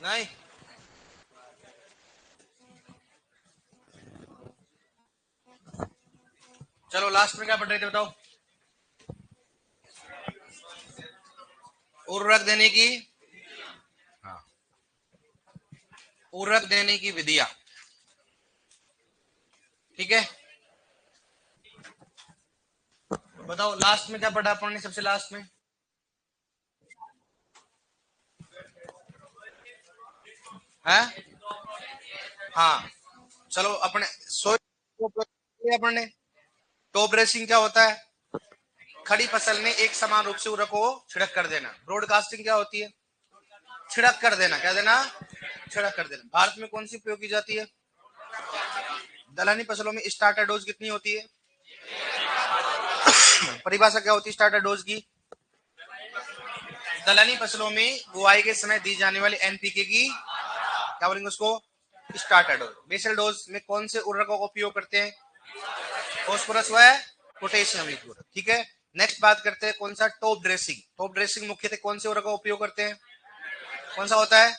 नहीं, चलो लास्ट में क्या पढ़ रहे थे बताओ। उर्वरक देने की, हाँ, उर्वरक देने की विधियां। ठीक है, बताओ लास्ट में क्या पढ़ा अपन ने सबसे लास्ट में। है, हाँ, चलो अपने सो अपन ने टॉप ड्रेसिंग क्या होता है, खड़ी फसल में एक समान रूप से उर्वरक को छिड़क कर देना। ब्रॉडकास्टिंग क्या होती है, छिड़क कर देना, क्या देना, छिड़क कर देना। भारत में कौन सी प्रयोग की जाती है, दलहनी फसलों में स्टार्टर डोज कितनी होती है, परिभाषा क्या होती है स्टार्टर डोज की, दलहनी फसलों में बुआई के समय दी जाने वाली एनपीके की क्या बोलेंगे उसको, स्टार्टर डोज। बेसल डोज में कौन से उर्वरकों का उपयोग करते हैं, फॉस्फोरस व पोटेशियम युक्त उर्वरक। ठीक है, नेक्स्ट बात करते हैं कौन सा, टॉप ड्रेसिंग। टॉप ड्रेसिंग मुख्यतः कौन से उर्वरक का उपयोग करते हैं, कौन सा होता है,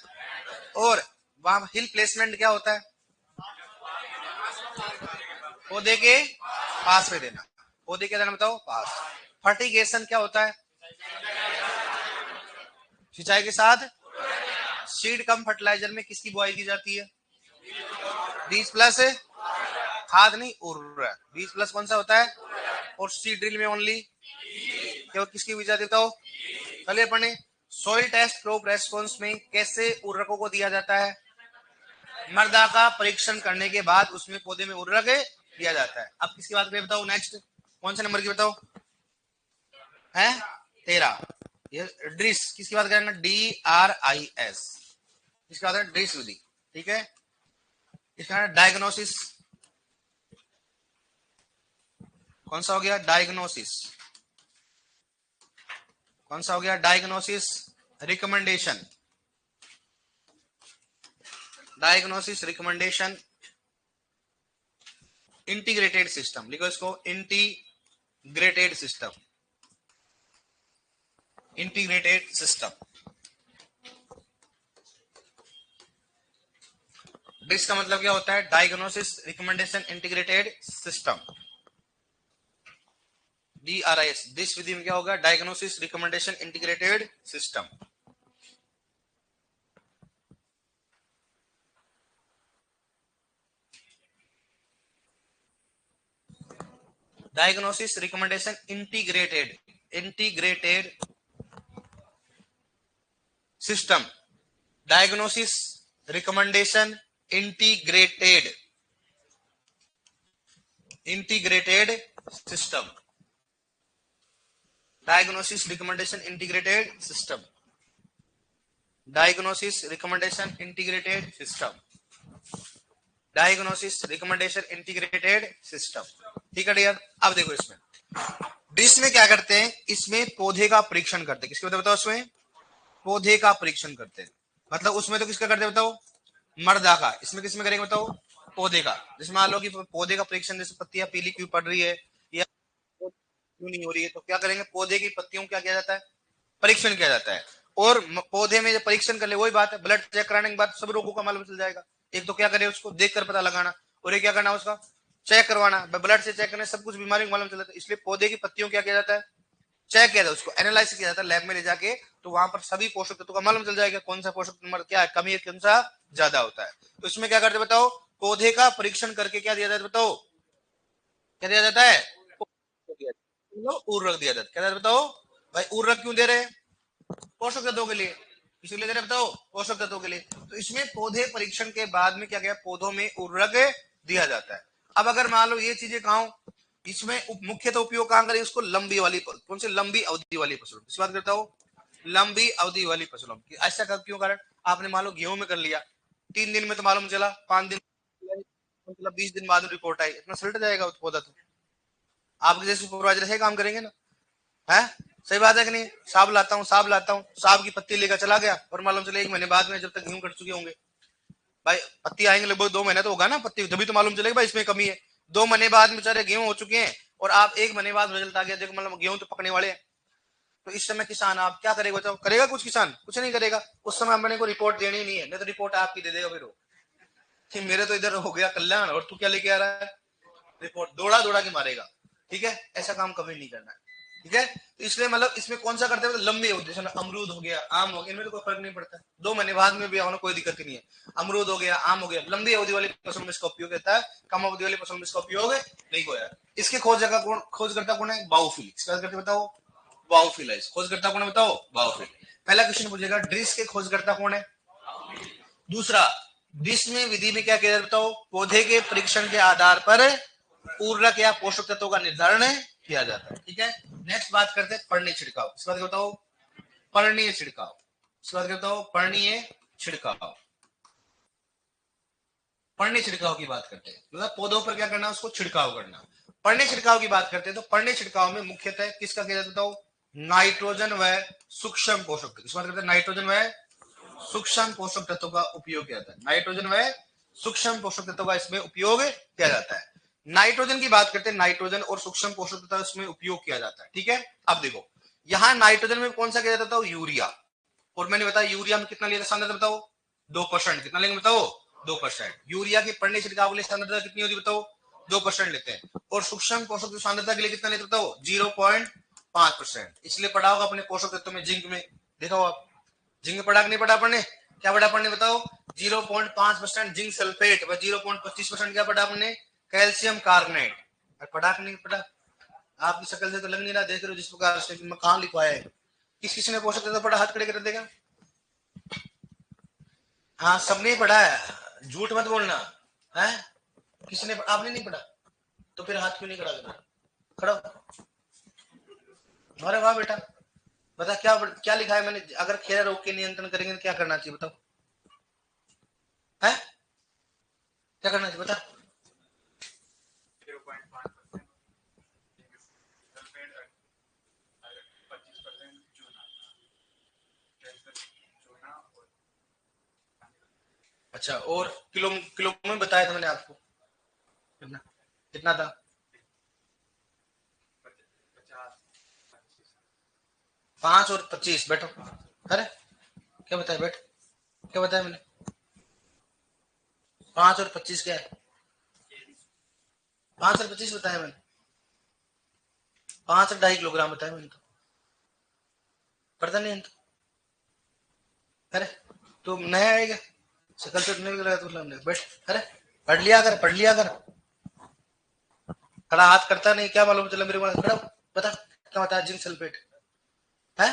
और वहां हिल प्लेसमेंट क्या होता है, पौधे के पास में देना, पौधे क्या देना बताओ, पास। फर्टिगेशन क्या होता है, सिंचाई के साथ। सीड कम फर्टिलाइजर में किसकी बुआई की जाती है, 20+ खाद नहीं उर्वरक, 20+ कौन सा होता है, और सीड ड्रिल में ओनली केवल किसकी बुआई जाती है। चलिए अपने सॉइल टेस्ट क्रॉप रेस्पॉन्स में कैसे उर्वरकों को दिया जाता है, मृदा का परीक्षण करने के बाद उसमें पौधे में उर्वरक दिया जाता है। अब किसकी बात करें बताओ, नेक्स्ट कौन से नंबर की बताओ, है 13, ये ड्रिस किसकी बात करेंगे, DRIS, इसका बात है ड्रिस विधि। ठीक है, इसका डायग्नोसिस कौन सा हो गया, डायग्नोसिस कौन सा हो गया, diagnosis recommendation, diagnosis recommendation integrated system, लिखो इसको इंटीग्रेटेड सिस्टम, इंटीग्रेटेड सिस्टम। डिस का मतलब क्या होता है, diagnosis recommendation integrated system, DRIS। डिस विधि में क्या होगा, diagnosis recommendation integrated system. Diagnosis recommendation integrated, integrated system, diagnosis recommendation integrated, integrated system, diagnosis recommendation integrated system, diagnosis recommendation integrated system, diagnosis recommendation integrated system. ठीक है dear, अब देखो इसमें डिश में क्या करते हैं, इसमें पौधे का परीक्षण करते हैं, किसके बताओ, उसमें पौधे का परीक्षण करते हैं। मतलब उसमें तो किसका करते हैं बताओ, मर्दा का। इसमें किसमें करेंगे बताओ, पौधे का। जैसे मान लो कि पौधे का परीक्षण, जैसे पत्तियां पीली क्यों पड़ रही है या क्यों नहीं हो रही है, तो क्या करेंगे, पौधे की पत्तियों क्या किया जाता है, परीक्षण किया जाता है। और पौधे में जब परीक्षण कर ले, वही बात है, ब्लड चेक कराने के बाद सब रोगों का मालूम चल जाएगा। एक तो क्या करे, उसको देखकर पता लगाना, और एक क्या करना, उसका चेक करवाना, ब्लड से चेक करने सब कुछ बीमारी मालूम चल जाता है। इसलिए पौधे की पत्तियों क्या किया जाता है, चेक किया जाता है, उसको एनालाइज किया जाता है लैब में ले जाके, तो वहां पर सभी पोषक तत्वों का मालूम चल जाएगा, कौन सा पोषक नंबर क्या है, कमी है, कौन सा ज्यादा होता है। तो इसमें क्या करते बताओ, पौधे का परीक्षण करके क्या दिया जाता है बताओ, क्या दिया जाता है, उर्वरक दिया जाता है। क्या बताओ भाई, उर्वरक क्यों दे रहे हैं, पोषक तत्वों के लिए, किसी लिए दे रहे बताओ, पोषक तत्वों के लिए। तो इसमें पौधे परीक्षण के बाद में क्या गया, पौधों में उर्वरक दिया जाता है। अब अगर मान लो ये चीजें कहा, इसमें मुख्यतः उपयोग कहां करें इसको, लंबी वाली, कौन सी लंबी अवधि वाली फसलों की बात करता हूं, लंबी अवधि वाली फसलों की। ऐसा कर क्यों, कारण आपने मान लो गेहूं में कर लिया, 3 दिन में तो मालूम चला, 5 दिन मतलब 20 दिन बाद रिपोर्ट आई, इतना सलट जाएगा पौधा। तो आपके जैसे सुपरवाइजर है काम करेंगे ना, है, सही बात है कि नहीं। साहब लाता हूँ, साहब की पत्ती लेकर चला गया, और मालूम चले 1 महीने बाद में, जब तक गेहूं कट चुके होंगे, भाई पत्ती आएंगे लगभग 2 महीना तो होगा ना पत्ती, तभी तो मालूम चलेगा भाई इसमें कमी है। 2 महीने बाद बेचारे गेहूं हो चुके हैं, और आप 1 महीने बाद रिजल्ट आ गया, देखो मतलब गेहूं तो पकने वाले हैं। तो इस समय किसान आप क्या करेगा बताओ, करेगा कुछ किसान? कुछ नहीं करेगा। उस समय अपने को रिपोर्ट देनी नहीं है, नहीं तो रिपोर्ट आपकी दे देगा फिर वो कि मेरे तो इधर हो गया कल्याण और तू क्या लेके आ रहा है रिपोर्ट, दौड़ा दौड़ा के मारेगा। ठीक है, ऐसा काम कभी नहीं करना है। ठीक है, तो इसलिए मतलब इसमें कौन सा करते हैं, तो लंबी अवधि, जैसे अमरूद हो गया, आम हो गया, इनमें तो कोई फर्क नहीं पड़ता, 2 महीने बाद में भी होना कोई दिक्कत नहीं है। अमरूद हो गया, आम हो गया, लंबी अवधि वाली फसलों में इसका उपयोग होता है, कम अवधि वाली फसलों में इसका उपयोग नहीं होता। इसके खोजकर्ता कौन है? बाउफिल। इसका करते बताओ, बाउफिल है। खोजकर्ता कौन है बताओ? बाउफिल। पहला क्वेश्चन पूछेगा, ड्रिस के खोजकर्ता कौन है? दूसरा, ड्रिस में विधि में क्या किया जाता है बताओ? पौधे के परीक्षण के आधार पर उर्वरक या पोषक तत्वों का निर्धारण किया जाता है। ठीक है, नेक्स्ट बात करते हैं पर्णीय छिड़काव। इसके बाद बताओ पर्णीय छिड़काव। इसके बाद बताओ पर्णीय छिड़काव। पर्णीय छिड़काव की बात करते हैं, मतलब पौधों पर क्या करना, उसको छिड़काव करना। पर्णीय छिड़काव की बात करते हैं तो पर्णीय छिड़काव में मुख्यतः किसका किया जाता है बताओ? नाइट्रोजन व सूक्ष्म पोषक। इस बात करते हैं नाइट्रोजन व सूक्ष्म पोषक तत्वों का उपयोग किया जाता है। नाइट्रोजन व सूक्ष्म पोषक तत्वों का इसमें उपयोग किया जाता है। नाइट्रोजन की बात करते हैं, नाइट्रोजन और सूक्ष्म पोषक तत्व इसमें उपयोग किया जाता है। ठीक है, अब देखो यहां नाइट्रोजन में कौन सा किया जाता है? यूरिया। और मैंने बताया यूरिया में कितना लिया था सांद्रता बताओ? 2%। कितना लेंगे बताओ? 2%। यूरिया की पर्णीय छिड़काव के लिए सांद्रता कितनी होती बताओ? 2% लेते हैं। और सूक्ष्म पोषक सांद्रता के लिए कितना लेते बताओ? 0.5%। इसलिए पढ़ा होगा अपने पोषक तत्व में, जिंक में देखा हो आप, जिंक पढ़ा कि नहीं पढ़ा पढ़ने? क्या पढ़ा पढ़ने बताओ? 0.5% जिंक सल्फेट व 0.25% क्या पढ़ा आपने? Calcium carbonate. पढ़ा कि नहीं पढ़ा? आपकी शक्ल से तो लग नहीं रहा, देख रहे हो जिस प्रकार से मैं कहां लिखवाया है। किस किसी ने पोषक तत्व पढ़ा? हाथ खड़े कर देगा। हाँ सबने पढ़ा है, झूठ मत बोलना है। किसी ने, आपने नहीं पढ़ा तो फिर हाथ क्यों नहीं खड़ा करना? खड़ा। अरे वाह बेटा, बता क्या क्या लिखा है मैंने? अगर खेरा रोग के नियंत्रण करेंगे तो क्या करना चाहिए बताओ? है क्या करना चाहिए बता? अच्छा, और किलो किलो में बताया था मैंने आपको कितना कितना था? 5 और 25। बैठो। अरे क्या बताया? बैठ। क्या बताया मैंने? 5 और 25 क्या है? 5 और 25 बताया मैंने। 5 और 2.5 किलोग्राम बताया मैंने तो। पढ़ता नहीं तो? अरे तो नया आएगा, शकल से नहीं लगा तो बैठ। अरे पढ़ लिया कर, पढ़ लिया कर। खड़ा हाथ करता नहीं, क्या मालूम चला मेरे को? खड़ा बता क्या बताया? जिंक सल्फेट है?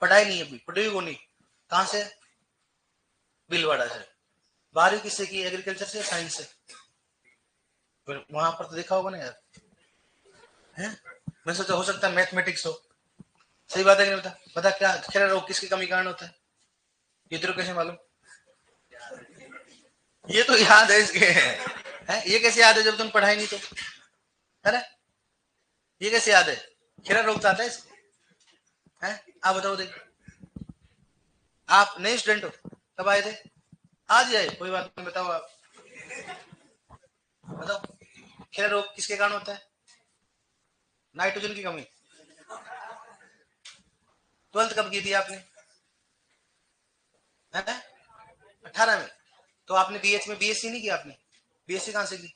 पढ़ाई नहीं अभी, पढ़ी को नहीं। कहां से? बिलवाड़ा से। 12वीं किससे की? एग्रीकल्चर से, साइंस से? फिर वहां पर तो देखा होगा ना यार, है? मैं सोचा हो सकता है मैथमेटिक्स हो। सही बात है कि नहीं? बता बता क्या खेल रोग किसकी कमी कारण होता है? ये तेरे कैसे मालूम? ये तो याद है इसके, है? ये कैसे याद है जब तुम पढ़ाई नहीं तो? है ना? ये कैसे याद है? खेरा रोग आता है इसको, है? आप बताओ देख, आप नए स्टूडेंट हो, कब आए थे? आज ही आए, कोई बात नहीं। बताओ आप, बताओ खेरा रोग किसके कारण होता है? नाइट्रोजन की कमी। 12th कब की थी आपने? 18 में? तो आपने बीएच में बीएससी नहीं किया आपने? बीएससी कहां से की?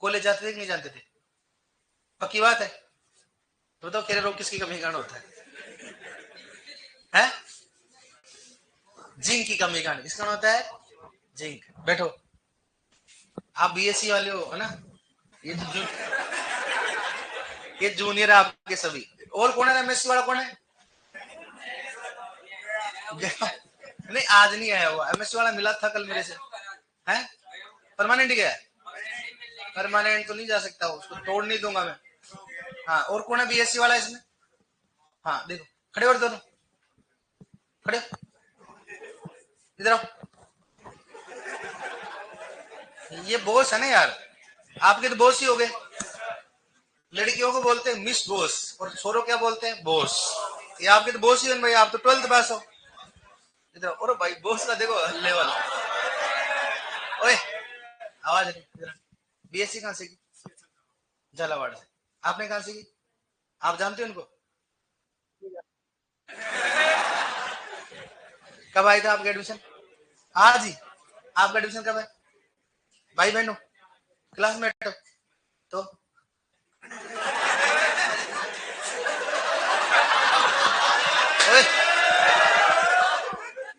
कॉलेज जाते थे कि नहीं जानते थे? पक्की बात है? तो बताओ खेरा रोग किसकी कमी के कारण होता है? जिंक की कमी के कारण। किस कारण होता है? जिंक। बैठो। आप बीएससी वाले हो, है ना? ये जो ये जूनियर है आपके सभी। और कौन है एमएससी वाला? कौन है? नहीं आज नहीं आया हुआ एमएससी वाला, मिला था कल मेरे से। है परमानेंट गया है? परमानेंट तो नहीं जा सकता, उसको तोड़ नहीं दूंगा मैं। हाँ, और कौन है बीएससी वाला इसमें? हाँ देखो, खड़े हो दोनों, खड़े इधर आओ। ये बॉस है ना यार, आपके तो बॉस ही हो गए। लड़कियों को बोलते हैं मिस बॉस और छोरों क्या बोलते हैं? बॉस। ये आपके तो बॉस ही है भाई, आप तो 12th पास हो। इधर और भाई बॉस का देखो लेवल। ओए आवाज नहीं। बीएससी कहां से की? झालावाड़ से। आपने कहां से की? आप जानते हो उनको? कब आया था आपका एडमिशन? आज ही? आपका एडमिशन कब है? भाई बहनों, क्लासमेट हो तो ओए,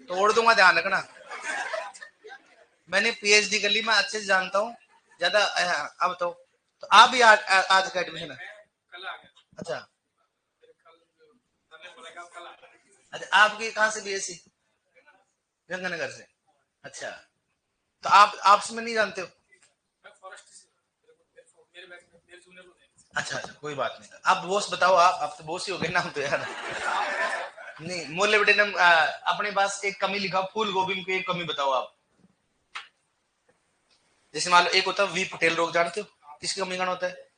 तोड़ दूंगा, ध्यान रखना। मैंने पीएचडी कर ली, मैं अच्छे से जानता हूँ ज्यादा। अब तो आप भी आज का एडमिशन है? अच्छा अच्छा, आपकी कहाँ से बीएससी? गंगानगर से। अच्छा, तो आप आपस में नहीं जानते हो? अच्छा अच्छा, कोई बात नहीं। आप बोस बताओ, आप तो बोस ही हो गए नाम तो यार। नहीं, मोलिब्डेनम अपने पास एक कमी लिखा, फूल गोभी में एक कमी बताओ आप। जैसे मान लो एक होता है वी पटेल रोग, जानते हो किसकी कमी का होता है?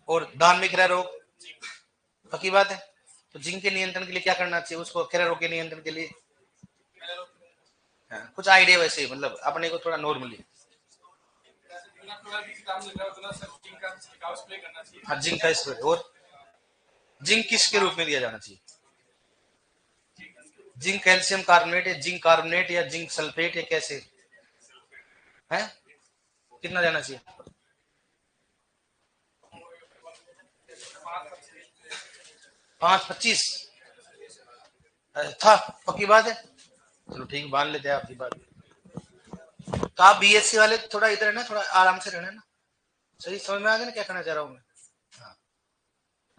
और दान में खरा रोग, पक्की बात है। तो जिंक के नियंत्रण के लिए क्या करना चाहिए उसको, खरा रोग के नियंत्रण के लिए? हाँ, कुछ आइडिया वैसे मतलब अपने को थोड़ा नॉर्मली। हाँ, जिंक का स्प्रे। और जिंक किसके रूप में दिया जाना चाहिए? जिंक कैल्शियम कार्बोनेट या जिंक कार्बोनेट या जिंक सल्फेट या कैसे है? कितना देना चाहिए? 5-25 था, पक्की बात है। चलो ठीक, मान लेते हैं आपकी बात। तो आप बीएससी वाले थोड़ा इधर है ना, थोड़ा आराम से रहना ना। सही समझ में आ गया ना क्या करना चाह रहा हूँ मैं? हाँ,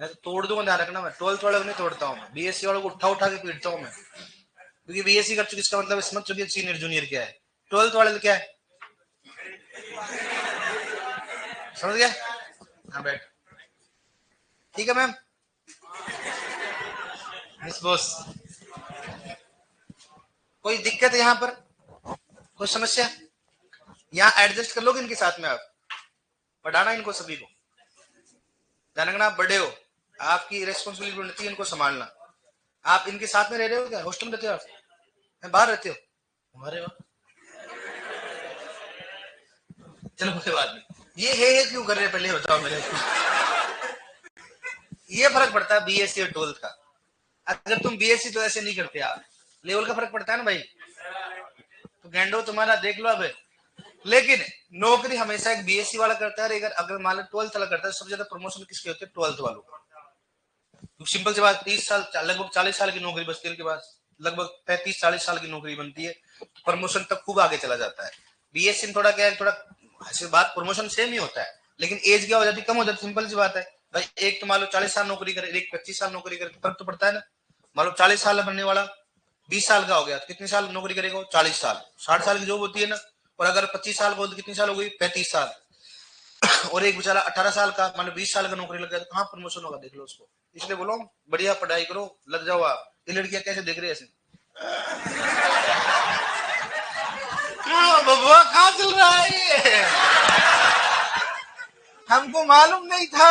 मैं तो तोड़ दूंगा, ध्यान रखना। मैं 12th वालों को नहीं तोड़ता हूँ, बीएससी वालों को उठा उठा के पीटता हूँ मैं। क्योंकि बीएससी कर चुकी, इसका मतलब समझ चुकी सीनियर जूनियर क्या है। 12th वाले क्या है, समझ गया? हाँ बैठ। ठीक है मैम, मिस बॉस। कोई दिक्कत है यहाँ पर? कोई समस्या? यहाँ एडजस्ट कर लोगे इनके साथ में? आप पढ़ाना इनको सभी को, जानना आप बड़े हो, आपकी रिस्पॉन्सिबिलिटी बनती है इनको संभालना। आप इनके साथ में रह रहे हो क्या, हॉस्टल में रहते हो आप? बाहर रहते हो? हमारे वहाँ। चलो कोई बात नहीं। ये क्यों कर रहे हैं पहले बताओ मेरे को। ये फर्क पड़ता है बीएससी और 12th का। अगर तुम बीएससी तो ऐसे नहीं करते आप, लेवल का फर्क पड़ता है ना भाई। तो गैंडो तुम्हारा देख लो अब। लेकिन नौकरी हमेशा एक बीएससी वाला करता है। अगर मान लो 12th वाला करता है, सबसे ज्यादा प्रमोशन किसके होते हैं? 12th वालों को। तो सिंपल सी बात, 30 साल लगभग 40 साल की नौकरी बचती है उनके पास, लगभग 35-40 साल की नौकरी बनती है। प्रमोशन तक खूब आगे चला जाता है। बीएससी में थोड़ा क्या है, थोड़ा बात प्रमोशन सेम ही होता है, लेकिन एज क्या हो जाती है, कम हो जाती है। सिंपल सी बात है भाई। एक तो मान लो 40 साल नौकरी करे, एक 25 साल नौकरी करे, फर्क तो पड़ता है ना। मान लो 40 साल बनने वाला 20 साल का हो गया, तो कितने साल नौकरी करेगा? 40 साल। 60 साल की जॉब होती है ना। और अगर 25 साल को, तो कितनी साल हो गई? 35 साल। और एक बेचारा 18 साल का, मान लो 20 साल का नौकरी लग गया, तो कहाँ प्रमोशन होगा देख लो उसको। इसलिए बोलो बढ़िया पढ़ाई करो, लग जाओ आप। ये लड़कियां कैसे देख रही है ऐसे? बबुआ कहाँ चल रहा है ये? हमको मालूम नहीं था।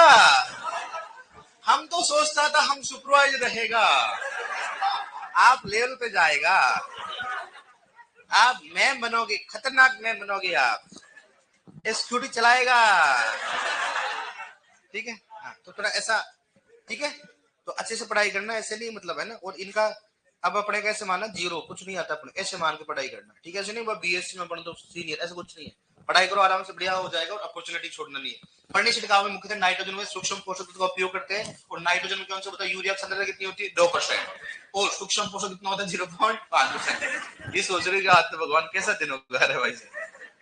हम तो सोचता था हम सुपरवाइजर रहेगा, आप लेवल पे जाएगा, आप मैम बनोगे, खतरनाक मैम बनोगे आप, स्कूटी चलाएगा। ठीक है, हाँ तो थोड़ा ऐसा। ठीक है, तो अच्छे से पढ़ाई करना, ऐसे नहीं मतलब है ना। और इनका अब अपने कैसे मानना, जीरो, कुछ नहीं आता अपने, ऐसे मान के पढ़ाई करना। ठीक है, ऐसे नहीं बीएससी में पढ़ दो सीनियर, ऐसा कुछ नहीं है। पढ़ाई करो आराम से, बढ़िया हो जाएगा। और अपॉर्चुनिटी छोड़ना नहीं है। पढ़ने छिड़काव में मुख्यतः नाइट्रोजन में सूक्ष्म पोषक तत्व का उपयोग करते हैं। और नाइट्रोजन में कौन सा बताओ, यूरिया सांद्रता कितनी होती है? 2%। और सूक्ष्म पोषक कितना होता है? 0.5%। ये सोच रहे कि आज तो भगवान कैसा दिन होगा रे भाई।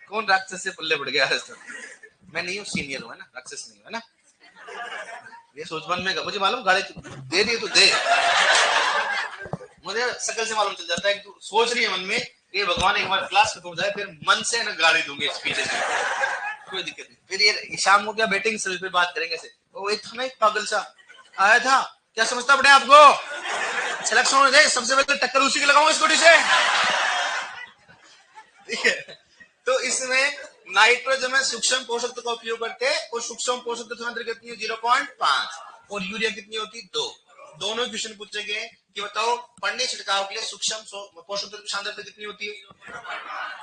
कौन राक्षस से पल्ले पड़ गया? मैं नहीं हूँ, सीनियर हूँ, है ना, राक्षस नहीं हूँ, है ना। ये सोच मन में, मुझे मालूम गाड़ी दे रही है तो दे, मुझे शकल से मालूम चल जाता है कि तू सोच रही है मन में ये भगवान एक बार क्लास खत्म हो जाए फिर मन से ना गाड़ी दूंगे इस पीछे से। कोई दिक्कत नहीं। फिर ये शाम को क्या बैठेंगे सभी, फिर बात करेंगे ऐसे। वो एक था ना, एक पागल सा आया था, क्या समझता अपने आपको? सिलेक्शन होने दे, सबसे पहले टक्कर उसी की लगाऊंगा स्कूटी से। ठीक है, तो इसमें नाइट्रोजन में सूक्ष्म पोषक तत्व का उपयोग करते हैं। और सूक्ष्म पोषक तत्व सांद्रता कितनी है? 0.5। और यूरिया कितनी होती है? 2। दोनों क्वेश्चन पूछे गए कि बताओ पढ़ने छिड़काव के लिए सूक्ष्म पोषक तत्व की सांद्रता कितनी होती है,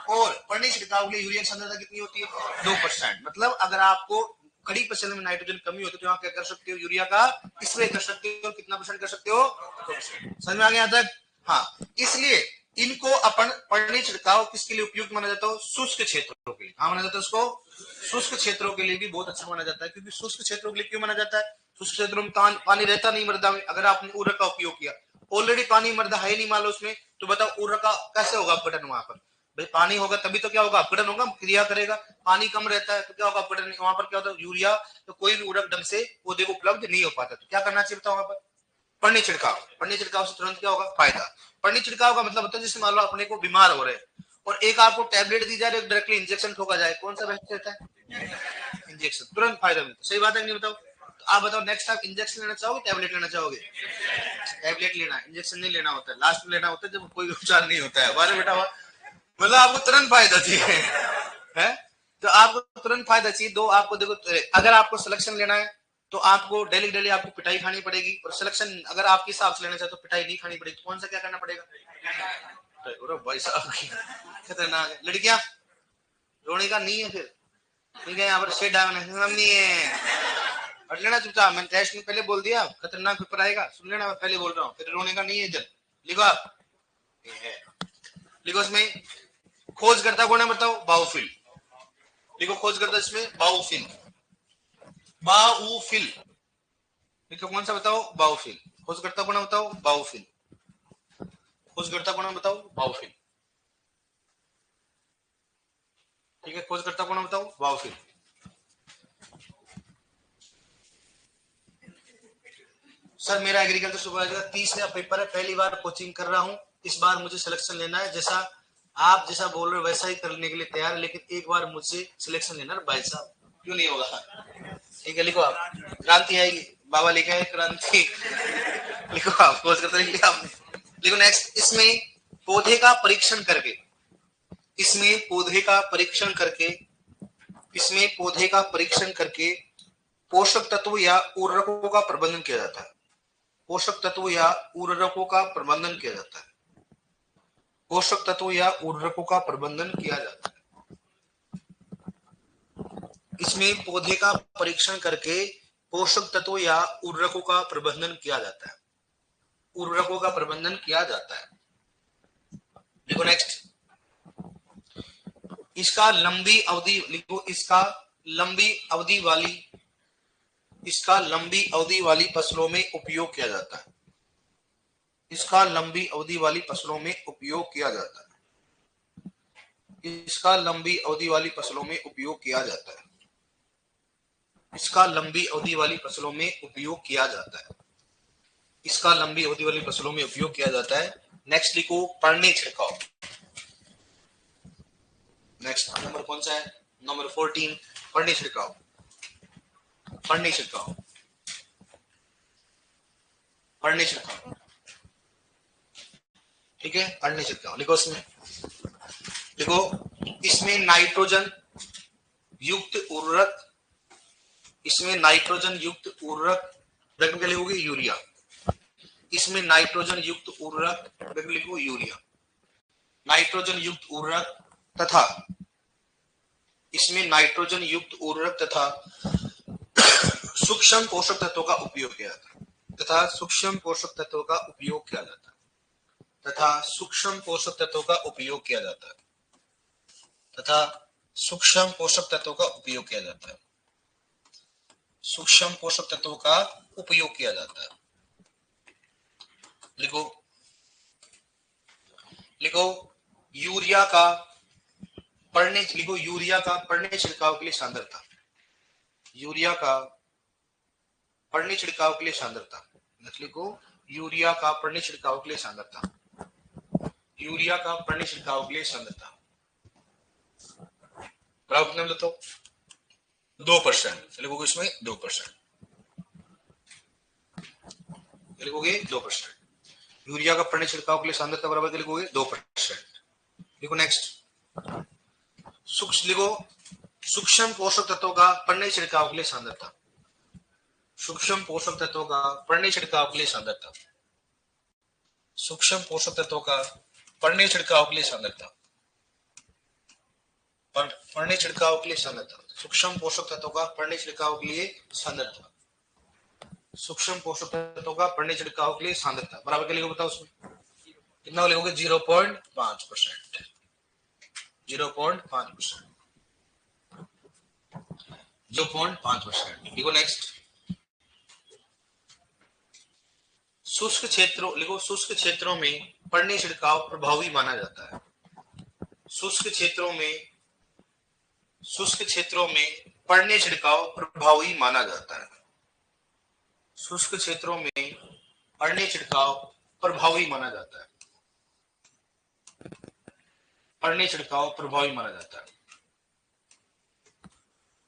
और पढ़ने छिड़काव के लिए यूरिया की सांद्रता कितनी होती है? 2%। मतलब अगर आपको खड़ी फसल में नाइट्रोजन कमी होती है तो यहाँ क्या कर सकते हो, यूरिया का स्प्रे कर सकते हो। कितना % कर सकते हो, 2%। समझ में आ गया तक? हाँ, इसलिए इनको अपन पड़नी छिड़काव किसके लिए उपयुक्त माना जाता है, शुष्क क्षेत्रों के लिए। हाँ माना जाता है उसको, शुष्क क्षेत्रों के लिए भी बहुत अच्छा माना जाता है। क्योंकि शुष्क क्षेत्रों के लिए क्यों माना जाता है, शुष्क क्षेत्रों में पानी रहता नहीं मृदा में। अगर आपने उर्वरक का उपयोग किया, ऑलरेडी पानी मृदा है नहीं मान लो उसमें, तो बताओ उर्वरक का कैसे होगा अपघटन वहां पर। भाई पानी होगा तभी तो क्या होगा, अपघटन होगा, क्रिया करेगा। पानी कम रहता है तो क्या होगा, अपघटन। वहां पर क्या होता है, यूरिया तो कोई भी उर्वरक ढंग से पौधे को उपलब्ध नहीं हो पाता। तो क्या करना चाहिए बताओ वहां पर, पड़नी छिड़काव। पड़नी छिड़काव से तुरंत क्या होगा, फायदा। पड़नी छिड़काव का मतलब होता है जैसे मान लो अपने को बीमार हो रहे हैं और एक आपको टैबलेट दी जा रही है, डायरेक्टली इंजेक्शन ठोका जाए, कौन सा बेस्ट रहता है, इंजेक्शन। तुरंत फायदा मिलता है। सही बात है नहीं, बताओ। तो आप बताओ नेक्स्ट आप इंजेक्शन लेना चाहोगे, टैबलेट लेना चाहोगे? टैबलेट लेना है, इंजेक्शन नहीं लेना होता है, लास्ट में लेना होता है जब कोई उपचार नहीं होता है। हमारे बेटा मतलब आपको तुरंत फायदा चाहिए है, तो आपको तुरंत फायदा चाहिए। दो आपको देखो, अगर आपको सिलेक्शन लेना है तो आपको डेली डेली आपको पिटाई खानी पड़ेगी, और सिलेक्शन अगर आपके हिसाब से लेना चाहे तो पिटाई नहीं खानी पड़ेगी। तो कौन सा क्या करना पड़ेगा, भाई साहब खतरनाक है। लड़कियां रोने का नहीं है, फिर ठीक है, यहाँ पर शेड नहीं है, पढ़ लेना चुपचाप। मैंने टेस्ट में पहले बोल दिया खतरनाक पेपर आएगा, सुन लेना, मैं पहले बोल रहा हूँ, फिर रोने का नहीं है। इधर लिखो आप, लिखो इसमें खोज करता कौन है बताओ, बाउफिल। लिखो खोज करता इसमें बाउफिल, बाउफिल। लिखो कौन सा बताओ, बाउफिल। खोज करता कौन है बताओ, बाउफिल। खोज करता कौन है बताओ, बाउफिल। ठीक है, खोज करता कौन है बताओ, बाउफिल। सर मेरा एग्रीकल्चर सुपरवाइजर 30वां पेपर है, पहली बार कोचिंग कर रहा हूँ, इस बार मुझे सिलेक्शन लेना है। जैसा आप जैसा बोल रहे हो वैसा ही करने के लिए तैयार है, लेकिन एक बार मुझसे सिलेक्शन लेना है भाई साहब, क्यों नहीं होगा। ठीक है, लिखो आप, क्रांति आएगी, बाबा लिखा है क्रांति लिखो आप, खोज करते लिख लिया आपने। लिखो नेक्स्ट, इसमें पौधे का परीक्षण करके, इसमें पौधे का परीक्षण करके, इसमें पौधे का परीक्षण करके पोषक तत्व या उर्वरकों का प्रबंधन किया जाता है। पोषक तत्व या उर्वरकों का प्रबंधन किया जाता है। पोषक तत्व या उर्वरकों का प्रबंधन किया जाता है। इसमें पौधे का परीक्षण करके पोषक तत्व या उर्वरकों का प्रबंधन किया जाता है। उर्वरकों का प्रबंधन किया जाता है। देखो नेक्स्ट, इसका लंबी अवधि, लिखो इसका लंबी अवधि वाली, इसका लंबी अवधि वाली फसलों में उपयोग किया जाता है। इसका लंबी अवधि वाली फसलों में उपयोग किया जाता है। इसका लंबी अवधि वाली फसलों में उपयोग किया जाता है। इसका लंबी अवधि वाली फसलों में उपयोग किया जाता है। इसका लंबी अवधि वाली फसलों में उपयोग किया जाता है। नेक्स्ट लिखो पड़नी छिड़काव। नेक्स्ट नंबर कौन सा है, नंबर 14, पड़नी छिड़काव। पड़नी छिड़काव, पड़नी छिड़काव। ठीक है, पड़नी छिड़काव लिखो। इसमें लिखो, इसमें नाइट्रोजन युक्त उर्वरक, इसमें नाइट्रोजन युक्त उर्वरक रख लिखोगे यूरिया। इसमें नाइट्रोजन युक्त उर्वरक रख लिखो यूरिया। नाइट्रोजन युक्त उर्वरक तथा, इसमें नाइट्रोजन युक्त उर्वरक तथा सूक्ष्म पोषक तत्वों का उपयोग किया जाता है। तथा सूक्ष्म पोषक तत्वों का उपयोग किया जाता है। तथा सूक्ष्म पोषक तत्वों का उपयोग किया जाता है। तथा सूक्ष्म पोषक तत्वों का उपयोग किया जाता है। सूक्ष्म पोषक तत्वों का उपयोग किया जाता है। लिखो, लिखो यूरिया का पड़ने, लिखो यूरिया का पड़ने छिड़काव के लिए सांद्रता। यूरिया का पड़ने छिड़काव के लिए सांद्रता। लिखो यूरिया का पड़ने छिड़काव के लिए सांद्रता। यूरिया का पड़ने छिड़काव के लिए सांद्रता बराबर कितना बताओ, 2%। लिखोगे इसमें 2%, लिखोगे 2%। यूरिया का पड़ने छिड़काव के लिए सांद्रता बराबर लिखोगे 2%। लिखो नेक्स्ट, लिखो सूक्ष्म पोषक तत्वों का पड़ने छिड़काव के लिए सांद्रता। सूक्ष्म पोषक तत्वों का पड़ने छिड़काव के लिए सांद्रता। सूक्ष्म पोषक तत्वों का पड़ने छिड़काव के लिए सांद्रता। पढ़ने छिड़काव के लिए सांद्रता, सूक्ष्म पोषक तत्वों का पढ़ने छिड़काव के लिए सांद्रता, सूक्ष्म पोषक तत्वों का पढ़ने छिड़काव के लिए सांद्रता बराबर क्या लिखोगे बताओ उसमें कितना लिखोगे 0.5%, 0.5%, 0.5%। लिखो नेक्स्ट। शुष्क क्षेत्रों लिखो, शुष्क क्षेत्रों में पढ़ने छिड़काव प्रभावी माना जाता है। शुष्क क्षेत्रों में, शुष्क क्षेत्रों में पढ़ने छिड़काव प्रभावी माना जाता है। शुष्क क्षेत्रों में पढ़ने छिड़काव प्रभावी माना जाता है, पढ़ने छिड़काव प्रभावी माना जाता है,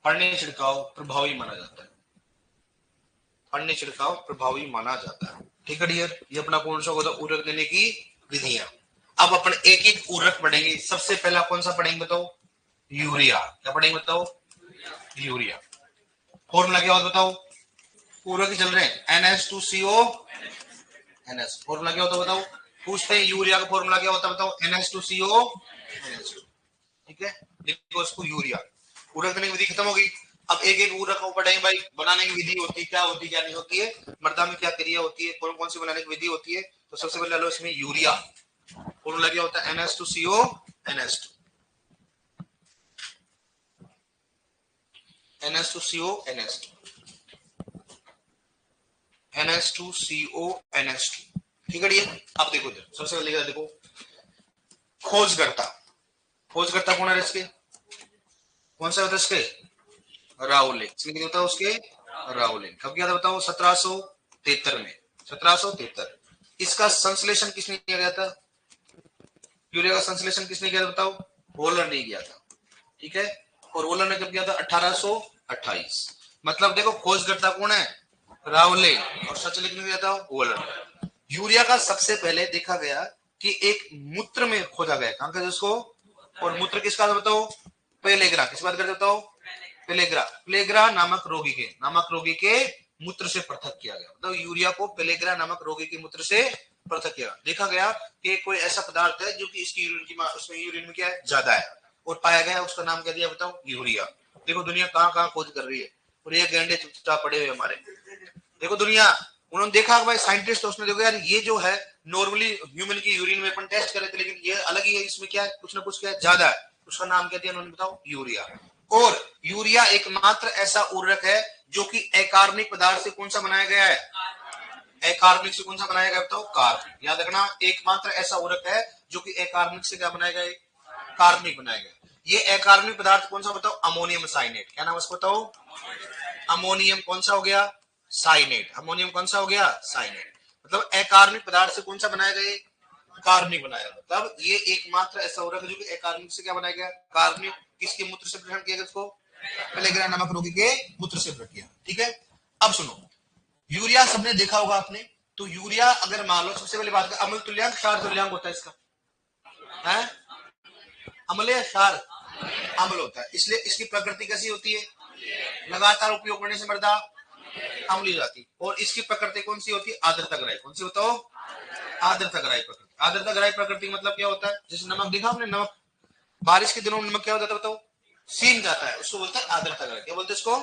पढ़ने छिड़काव प्रभावी माना जाता है, पढ़ने छिड़काव प्रभावी माना जाता है। ठीक है डियर, ये अपना कौन सा होता है उर्वरक देने की विधियां। अब अपन एक एक उर्वरक पढ़ेंगे। सबसे पहला कौन सा पढ़ेंगे बताओ? यूरिया। क्या पढ़ेंगे बताओ? यूरिया। फॉर्मूला क्या होता बताओ? उर्वरक चल रहे हैं NH2CO NH। फॉर्मूला क्या होता है बताओ? पूछते हैं यूरिया का फॉर्मूला क्या होता है बताओ? NH2CO NH2। ठीक है, देखो इसको यूरिया। उर्वरक देने की विधि खत्म होगी। अब एक एक उर्वरक को पढ़ेंगे भाई। बनाने की विधि होती है, क्या होती है क्या नहीं होती है, मृदा में क्या क्रिया होती है, कौन कौन सी बनाने की विधि होती है। तो सबसे पहले लो इसमें यूरिया। फॉर्मूला क्या होता है? NH2CO NH2, NH2CO NH2, NH2CO NH2। ठीक है, अब देखो इधर सबसे पहले देखो खोजकर्ता। खोजकर्ता कौन है इसके? कौन सा होता है इसके? राउलिंग। इसमें क्या होता है उसके? राउलिंग। कब किया था बताओ? 1773 में, 1773। इसका संश्लेषण किसने किया गया था? यूरिया का संश्लेषण किसने किया था बताओ? वोलर ने किया था। ठीक है, और वोलर ने कब किया था? 1828। मतलब देखो खोजकर्ता कौन है? राउले। और संश्लेषण किसने किया था? वोलर। यूरिया का सबसे पहले देखा गया कि एक मूत्र में खोजा गया। कहां का जिसको? और मूत्र किसका था बताओ? पेलेग्रा। किस बात करते बताओ? पेलेग्रा। पेलेग्रा नामक रोगी के मूत्र से पृथक किया गया। मतलब यूरिया को पेलेग्रा नामक रोगी के मूत्र से पृथक किया। देखा गया कि कोई ऐसा पदार्थ है जो कि इसकी यूरिन की उसमें यूरिन में क्या है? ज्यादा है, और पाया गया, उसका नाम क्या दिया बताओ? यूरिया। देखो दुनिया कहां कहां खोज कर रही है, और ये गैंडे चुपचाप पड़े हुए हमारे। देखो दुनिया, उन्होंने देखा भाई साइंटिस्ट, उसने देखो यार ये जो है नॉर्मली ह्यूमन की यूरिन में अपन टेस्ट कर रहे थे, लेकिन ये अलग ही है, इसमें क्या है? कुछ ना कुछ क्या है? ज्यादा है। उसका नाम क्या दिया उन्होंने बताओ? यूरिया। और यूरिया एकमात्र ऐसा उर्वरक है जो कि अकार्बनिक पदार्थ से कौन सा बनाया गया है? अकार्बनिक से कौन सा बनाया गया बताओ? कार्बनिक। याद रखना, एकमात्र ऐसा उर्वरक है जो कि अकार्बनिक से क्या बनाया गया? कार्बनिक बनाया गया। ये अकार्बनिक पदार्थ कौन सा बताओ? Ammonium cyanate. क्या नाम उसको बताओ? अमोनियम कौन सा हो गया? साइनेट। अमोनियम कौन सा हो गया? साइनेट। मतलब अकार्बनिक पदार्थ से कौन सा बनाया गया? कार्बनिक बनाया। मतलब ये एकमात्र ऐसा उर्वरक है जो कि अकार्बनिक से क्या बनाया गया? कार्बनिक। किसके मूत्र से ग्रहण किया गया इसको? पेलेग्रा नामक रोगी के मूत्र से ग्रहण किया। ठीक है, अब सुनो, यूरिया सबने देखा होगा आपने। तो यूरिया अगर मान लो, सबसे पहले बात करें, अम्ल तुल्यांक क्षार तुल्यांक होता है इसका, है अम्ल या क्षार? अम्ल होता है। इसलिए इसकी प्रकृति कैसी होती है? लगातार उपयोग करने से मृदा अम्लीय हो जाती। और इसकी प्रकृति कौन सी होती है? आर्द्रता ग्राही। कौन सी होता हो? आर्द्रता ग्राही प्रकृति। आर्द्रता ग्राही प्रकृति मतलब क्या होता है? जैसे नमक देखा आपने, नमक बारिश के दिनों में नमक क्या हो जाता है बताओ? सीम जाता है, उसको बोलते हैं आर्द्रता ग्राही। क्या बोलते हैं इसको?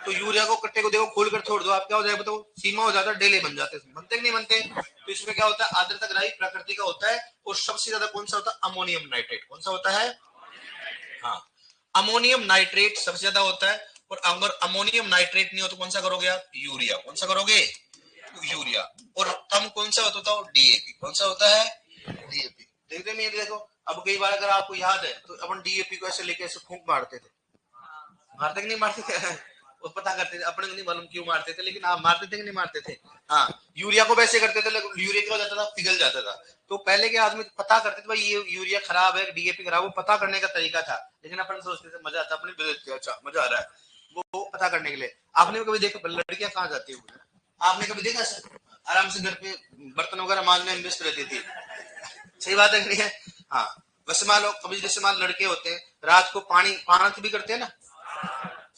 तो यूरिया को कट्टे को देखो खोल कर छोड़ दो, आप क्या हो जाएगा बताओ? सीमा हो जाता है, डेले बन जाते हैं। बनते कि नहीं बनते? तो इसमें क्या होता है? आर्द्रता ग्राही प्रकृति का होता है। और सबसे ज्यादा कौन सा होता है? Ammonium nitrate. कौन सा होता है? हाँ, अमोनियम नाइट्रेट सबसे ज्यादा होता है। और अगर अमोनियम नाइट्रेट नहीं हो तो कौन सा करोगे आप? यूरिया। कौन सा करोगे? यूरिया। और कम कौन सा होता है? डीएपी। कौन सा होता है? डीएपी। देखते नहीं देखो, अब कई बार अगर आपको याद है तो अपन डीएपी को ऐसे लेके ऐसे फूंक मारते थे। मारते कि नहीं मारते थे? वो पता करते थे, अपने को नहीं मालूम क्यों मारते थे, लेकिन आप मारते थे कि नहीं मारते थे? हाँ, यूरिया को वैसे करते थे, लेकिन यूरिया क्या हो जाता था? पिघल जाता था। तो पहले के आदमी पता करते थे भाई ये यूरिया खराब है, डीएपी खराब, वो पता करने का तरीका था। लेकिन अपन सोचते थे मजा आता, अपने अच्छा मजा आ रहा है वो पता करने के लिए। आपने कभी देखा लड़कियां कहाँ जाती है? आपने कभी देखा आराम से घर पे बर्तन वगैरह मांजने में व्यस्त रहती थी। सही बात है कि नहीं है? हाँ, वैसे मान लो कभी जैसे मान लड़के होते हैं रात को पानी पानी भी करते हैं ना।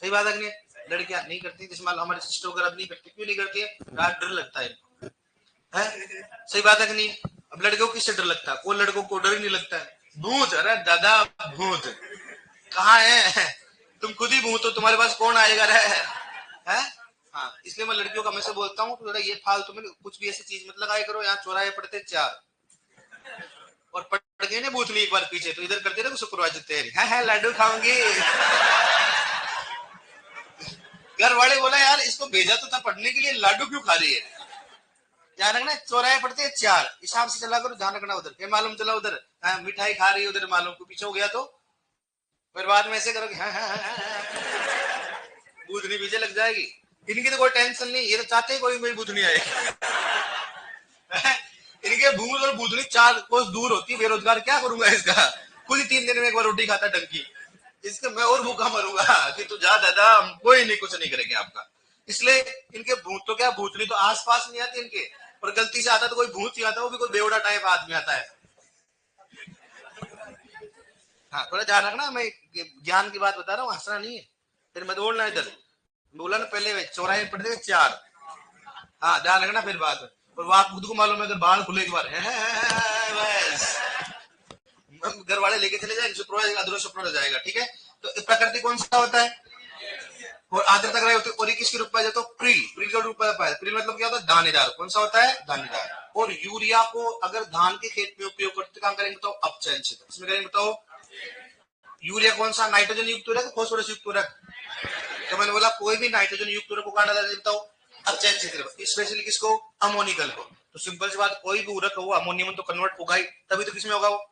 सही बात है कि नहीं? लड़कियां नहीं करती, जैसे मान लो हमारी सिस्टर वगैरह नहीं करती। क्यों नहीं करती है? रात डर लगता है, सही बात है कि नहीं? अब लड़कों को किससे डर लगता है? कोई लड़कों को डर ही नहीं लगता है। भूत, अरे दादा भूत। कहाँ है? तुम खुद ही भूत हो, तुम्हारे पास कौन आएगा रे? है? हाँ, इसलिए मैं लड़कियों का हमेशा बोलता हूँ थोड़ा ये फालतू में कुछ भी ऐसी चीज मत लगाया करो। यहाँ चौराहे पड़ते चार और पड़ गए ना भूतनी एक बार पीछे, तो इधर करते रहे सुपरवाइजर तैयारी, है लड्डू खाऊंगी। घर वाले बोला यार इसको भेजा तो था पढ़ने के लिए, लाडू क्यों खा रही है? ध्यान रखना, चौराहे पड़ते हैं चार, हिसाब से चला करो, ध्यान रखना। उधर क्या मालूम चला उधर मिठाई खा रही है, उधर मालूम को पीछे हो गया तो फिर बाद में ऐसे करोगे भूतनी पीछे लग जाएगी। इनकी तो कोई टेंशन नहीं, ये तो चाहते ही कोई मेरी भूतनी आएगी। इनके भूत और भूतनी चार कोस दूर होती है, बेरोजगार क्या करूंगा इसका, खुद ही 3 दिन में एक बार रोटी खाता टंकी, इसके मैं और भूखा मरूंगा कि तू जा दादा, कोई नहीं कुछ नहीं करेंगे आपका। इसलिए इनके भूत तो क्या, भूतनी तो आस पास नहीं आती इनके, और गलती से आता तो कोई भूत ही आता, वो भी कोई बेवड़ा टाइप आदमी आता है। हाँ थोड़ा ध्यान रखना, मैं ज्ञान की बात बता रहा हूँ, हंसना नहीं है। फिर मैं बोलना इधर बोला ना पहले चौराहे पड़ते चार, हाँ ध्यान रखना फिर बात। और वहां खुद को मालूम है अगर बाल खुले एक बार बस घर वाले लेके चले जाएंगे, अधूरा सपना हो जाएगा। ठीक है, तो प्रकृति कौन सा होता है? और आद्र तक रहे होते, और ये किसके रूप में जाता है? प्रिल, प्रिल का रूप में पाया। प्रिल मतलब क्या होता है? दानेदार। कौन सा होता है? दानेदार। और यूरिया को अगर धान के खेत में उपयोग करते काम करेंगे बताओ? अपचयन क्षेत्र। इसमें करेंगे बताओ? यूरिया कौन सा? नाइट्रोजन युक्त उर्वरक, फॉस्फोरस युक्त उर्वरक? तो मैंने बोला कोई भी नाइट्रोजन युक्त उर्वरक को कहां डाला जाए बताओ? अपचयन क्षेत्र। स्पेशली किसको? अमोनिकल को। तो सिंपल सी बात, कोई भी उर्वरक हो अमोनियम तो कन्वर्ट होगा ही, तभी तो किसमें होगा वो?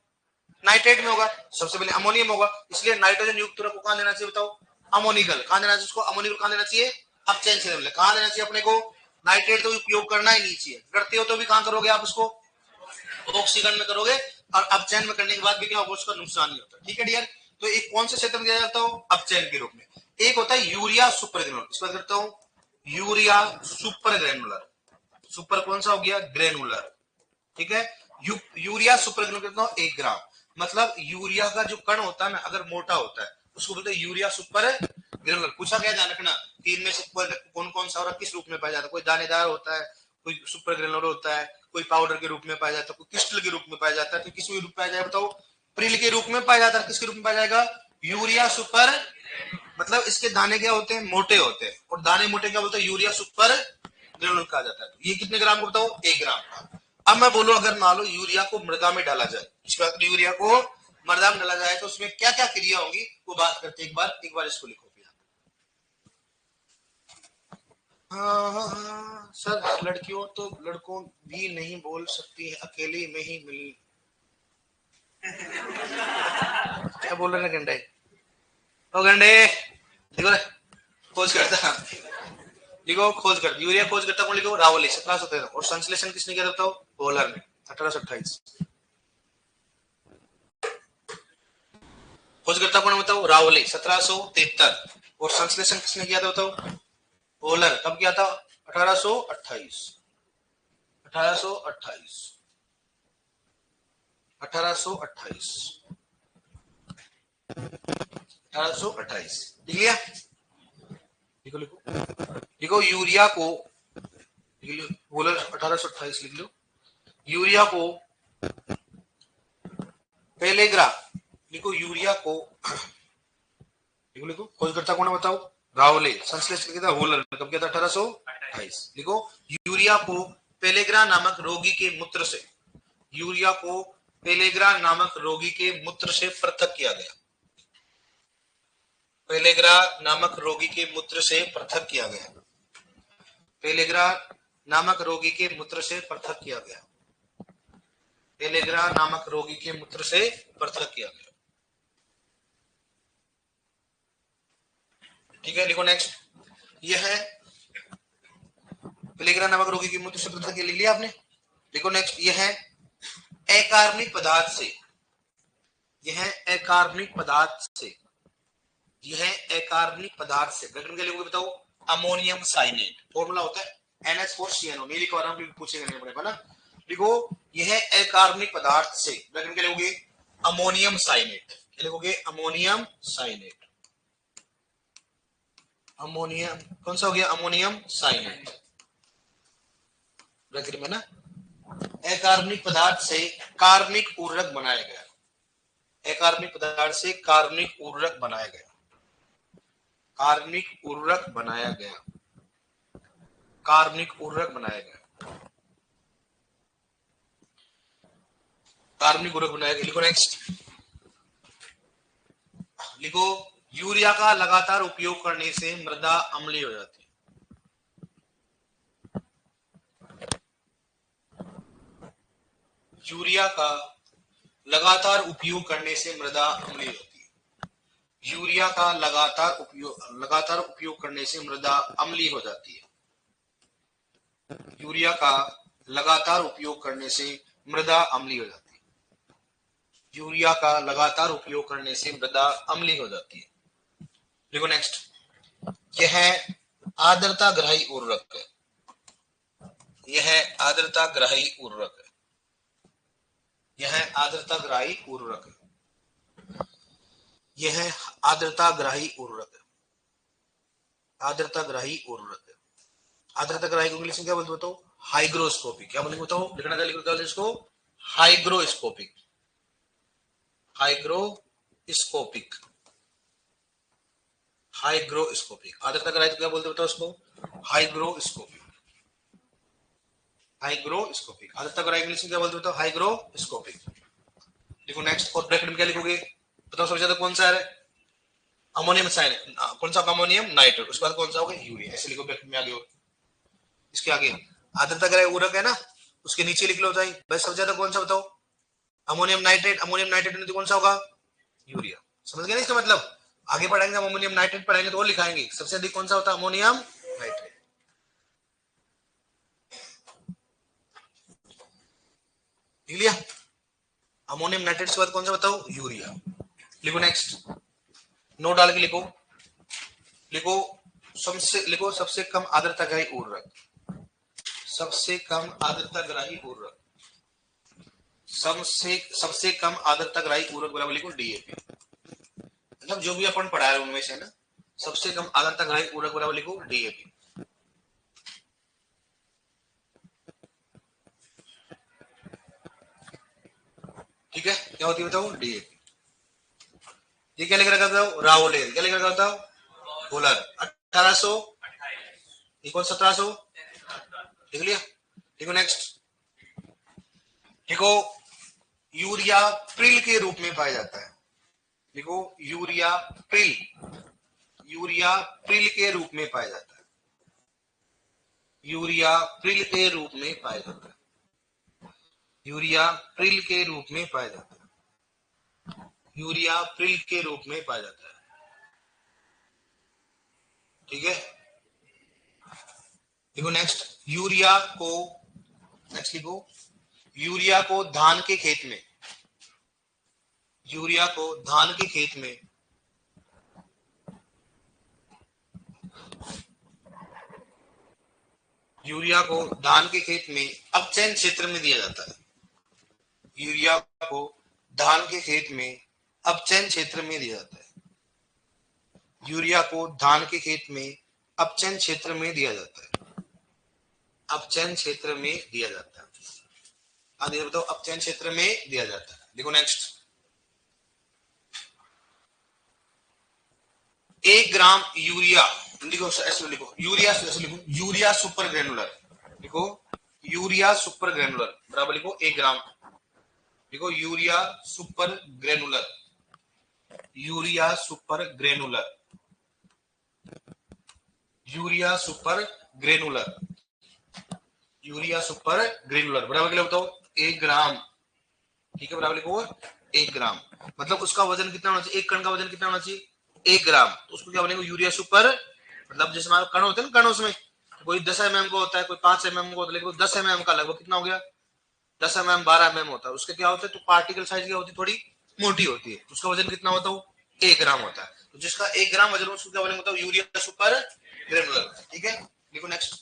नाइट्रेट में होगा। सबसे पहले अमोनियम होगा, इसलिए नाइट्रोजन युक्त उर्वरक को कहां देना चाहिए बताओ? अमोनिकल। कहां देना चाहिए उसको? अमोनिकल कहां देना चाहिए? अपचयन क्षेत्र में। कहां देना चाहिए अपने को? नाइट्रेट तो उपयोग करना ही नहीं चाहिए, करते हो तो भी कहां करोगे आप उसको? ऑक्सीकरण में करोगे, और अपचयन में करने के बाद भी क्या होगा? उसका नुकसान नहीं होता। ठीक है डियर, तो एक कौन से क्षेत्र में दिया जाता हो? अपचयन के रूप में। एक होता है यूरिया सुपर ग्रेनुलर, इस बात करता हूं, यूरिया सुपर ग्रेनुलर। सुपर कौन सा हो गया? ग्रेनुलर। ठीक है, यूरिया सुपर ग्रेनुलर कितना? 1 ग्राम। मतलब यूरिया का जो कण होता है ना, अगर मोटा होता है उसको बोलते हैं यूरिया सुपर ग्रेनुलर। पूछा गया, ध्यान रखना कि इनमें से कौन कौन सा और किस रूप में पाया जाता है? कोई दानेदार होता है, कोई सुपर ग्रेनुलर होता है, कोई पाउडर के रूप में पाया जाता है, कोई क्रिस्टल के रूप में पाया जाता है। तो किस रूप में पाया जाएगा बताओ? प्रिल के रूप में पाया जाता है। किसके रूप में पाया जाएगा? Urea super. मतलब इसके दाने क्या होते हैं? मोटे होते हैं, और दाने मोटे क्या बोलते हैं? यूरिया सुपर ग्रेनुलर कहा जाता है। ये कितने ग्राम को बताओ? 1 ग्राम का। अब मैं बोलूं अगर मान लो यूरिया को मृदा में डाला जाए, इसके बाद यूरिया को मृदा में डाला जाए तो उसमें क्या क्या क्रिया होगी वो बात करते हैं। एक बार इसको लिखो भैया। हाँ सर, लड़कियों तो लड़कों भी नहीं बोल सकती है, अकेले में ही मिल। क्या बोल रहे हैं गंडे? ओ गंडे देखो, खोज करता, लिखो खोज कर, यूरिया खोज करता कौन? लिखो रावली 1713। और संश्लेषण किसने किया बताओ? वॉलर ने 1828। खोज करता कौन बताओ? रावली 1773। और संश्लेषण किसने किया था बताओ? वॉलर। कब किया था? 1828। 1828। 1828। 1828 लिख लिया? लिखो लिखो लिखो, यूरिया को वॉलर 1828 लिख लो। यूरिया को पेलेग्रा, लिखो यूरिया को, लिखो लिखो, खोज करता कौन है बताओ? रावले। संश्लेषण किया था वॉलर। कब किया था? 1828। लिखो, यूरिया को पेलेग्रा नामक रोगी के मूत्र से, यूरिया को पेलेग्रा नामक रोगी के मूत्र से पृथक किया गया। पेलेग्रा नामक रोगी के मूत्र से पृथक किया गया। पेलेग्रा नामक रोगी के मूत्र से पृथक किया गया। पेलेग्रा नामक रोगी के मूत्र से पृथक किया गया। ठीक है, लिखो नेक्स्ट। यह है पेलेग्रा नामक रोगी के मूत्र से पृथक किया, लिख लिया आपने? लिखो नेक्स्ट। यह है अकार्बनिक पदार्थ से, यह अकार्बनिक पदार्थ से, यह अकार्बनिक पदार्थ से, क्या लिखोगे बताओ? अमोनियम साइनेट। फॉर्मूला होता है NH4CNO। नहीं लिखवा रहा हूं, पूछेगा नहीं पड़ेगा ना। लिखो, यह अकार्बनिक पदार्थ से, क्या लिखोगे? Ammonium cyanate. क्या लिखोगे? अमोनियम साइनेट। अमोनियम कौन सा हो गया? अमोनियम साइनेट ब्रैकेट में ना। अकार्बनिक पदार्थ से कार्बनिक उर्वरक बनाया गया। अकार्बनिक पदार्थ से कार्बनिक उर्वरक बनाया गया, कार्बनिक उर्वरक बनाया गया, कार्बनिक उर्वरक बनाया गया, कार्बनिक उर्वरक बनाया गया। लिखो नेक्स्ट, लिखो यूरिया का लगातार उपयोग करने से मृदा अम्लीय हो जाती है। यूरिया का लगातार उपयोग करने से मृदा अम्लीय होती है। यूरिया का लगातार उपयोग करने से मृदा अम्लीय हो जाती है। यूरिया का लगातार उपयोग करने से मृदा अम्लीय हो जाती है। यूरिया का लगातार उपयोग करने से मृदा अम्लीय हो जाती है। देखो नेक्स्ट, यह आर्द्रता ग्राही उर्वरक है, यह आर्द्रता ग्राही उर्वरक है, यह आर्द्रता ग्राही उर्वरक है, यह आर्द्रता ग्राही उर्वरक है, आर्द्रता ग्राही उर्वरक है। आर्द्रता ग्राही को इंग्लिश में क्या बोलते बताओ? हाइग्रोस्कोपिक। क्या बोलेंगे बताओ? लिखना क्या लिखो इसको? Hygroscopic, hygroscopic, hygroscopic. आर्द्रता ग्राही तो क्या बोलते बताओ उसको? Hygroscopic, hygroscopic. आर्द्रता ग्राही इंग्लिश में क्या बोलते बताओ? हाइग्रोस्कोपिक। देखो नेक्स्ट, और ब्रैकेट में क्या लिखोगे बताओ? सबसे ज्यादा कौन सा है? Ammonium cyanide. कौन सा? Ammonium nitrate. उसके बाद कौन सा होगा? यूरिया। ऐसे लिखो ब्रैकेट में आगे। हो इसके आगे आर्द्रता ग्राही उर्वरक है ना, उसके नीचे लिख लो भाई सबसे ज्यादा कौन सा बताओ? Ammonium nitrate. अमोनियम नाइट्रेट में तो कौन सा होगा? यूरिया। समझ गए ना इसका मतलब? आगे पढ़ाएंगे हम अमोनियम नाइट्रेट पढ़ाएंगे तो और लिखाएंगे सबसे अधिक कौन सा होता है? Ammonium nitrate. लिख लिया? अमोनियम नाइट्रेट के बाद कौन सा बताओ? यूरिया। लिखो नेक्स्ट, नोट डाल के लिखो, लिखो लिखो सबसे कम आर्द्रता ग्राही उर्वरक, सबसे कम आर्द्रता ग्राही उर्वरक, सबसे कम आर्द्रता ग्राही उर्वरक बराबर लिखो डीएपी। मतलब जो भी अपन पढ़ा रहे उनमें से ना, सबसे कम आर्द्रता ग्राही उर्वरक बराबर लिखो डीएपी। ठीक है, क्या होती है बताओ? डीएपी। ये क्या लिख रखा था? रावोलेर। क्या लिख रखा था? पोलर। 1800, ये कौन? 1700। लिख लिया? देखो नेक्स्ट, देखो यूरिया प्रिल के रूप में पाया जाता है। देखो यूरिया प्रिल, यूरिया प्रिल के रूप में पाया जाता है, यूरिया प्रिल के रूप में पाया जाता है, यूरिया प्रिल के रूप में पाया जाता है, यूरिया प्रिल के रूप में पाया जाता है। ठीक है, देखो नेक्स्ट, यूरिया को, नेक्स्ट लिखो, यूरिया को धान के खेत में, यूरिया को धान के खेत में यूरिया को धान के खेत में अपचयन क्षेत्र में दिया जाता है। यूरिया को धान के खेत में अपचयन क्षेत्र में दिया जाता है। यूरिया को धान के खेत में अपचयन क्षेत्र में दिया जाता है, अपचयन क्षेत्र में दिया जाता है। आगे बताओ, अपचयन क्षेत्र में दिया जाता है। देखो नेक्स्ट, 1 ग्राम यूरिया, लिखो ऐसे लिखो, यूरिया ऐसे लिखो, यूरिया सुपर ग्रेनुलर, लिखो यूरिया सुपर ग्रेनुलर बराबर लिखो 1 ग्राम, लिखो urea super granular, urea super granular, urea super granular, urea super granular बराबर क्या बताओ? 1 ग्राम। ठीक है, बराबर लिखो 1 ग्राम। मतलब उसका वजन कितना होना चाहिए? एक कण का वजन कितना होना चाहिए? 1 ग्राम। तो उसको क्या बनेगा? यूरिया सुपर, मतलब जैसे हमारे कण होते हैं ना, कण उसमें कोई 10 mm का होता है, कोई 5 mm का होता है, लेकिन 10 mm का लगभग कितना हो गया? 10 mm 12 mm होता है। उसके क्या होता है? तो पार्टिकल साइज क्या होती है? थोड़ी मोटी होती है। उसका वजन कितना होता है? 1 ग्राम होता है। तो जिसका 1 ग्राम वजन, उसको क्या बोलेंगे? मतलब यूरिया सुपर ग्रेनुलर। ठीक है, देखो नेक्स्ट,